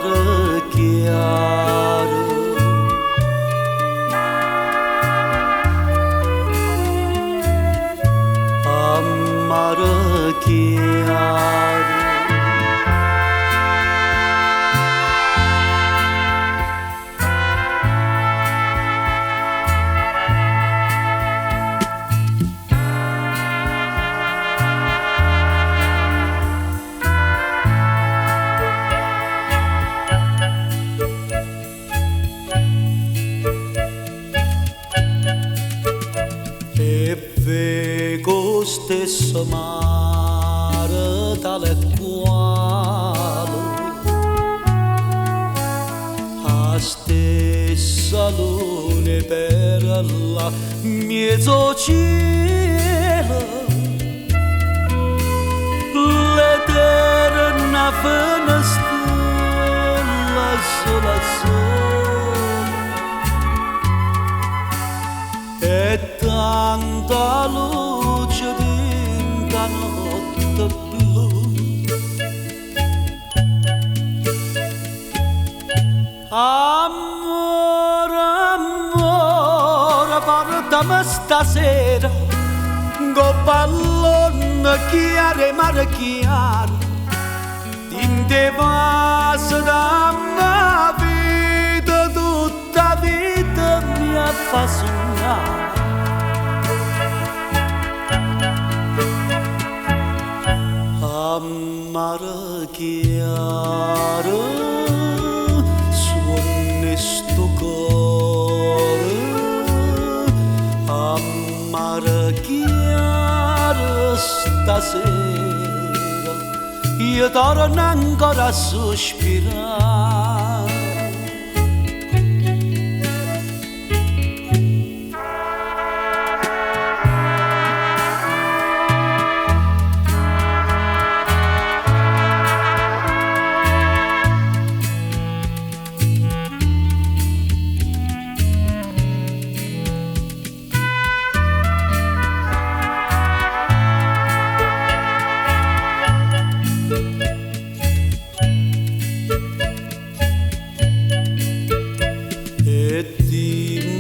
mare chiară, mare chiară. Vedo stesso mare tale quale a stessa lune per la mezzo cielo, l'eterna fine stella sola sola e tanta luce d'inta notte blu. Amore, amore, portami stasera con pallone chiare, mare chiaro, in te passa da mia vita, tutta vita mi fa sognare. Mare chiaro, suona sto cuore, mare chiaro stasera, io torno ancora a sospirare.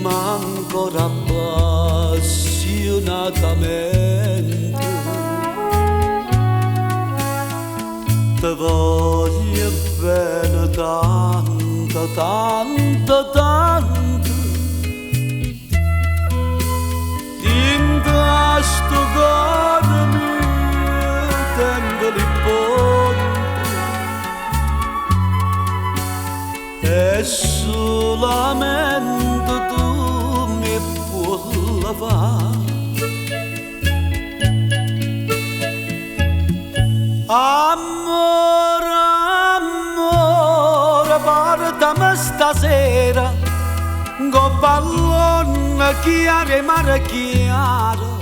Ancora appassionatamente te voglio bene tanto, tanto, tanto, in questo cuore mio tengo il ponte e solamente tu amore, amore, portami stasera con pallone chiare, mare chiaro,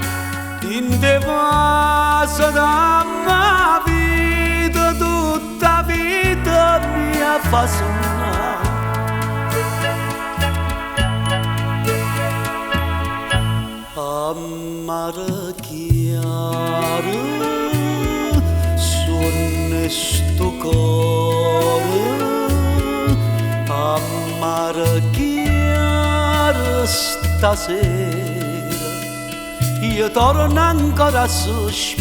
in te passa da mia vita, tutta vita mia fa sognare. Mare chiaro, suona sto cuore, mare chiaro stasera, io torno ancora a sospirare.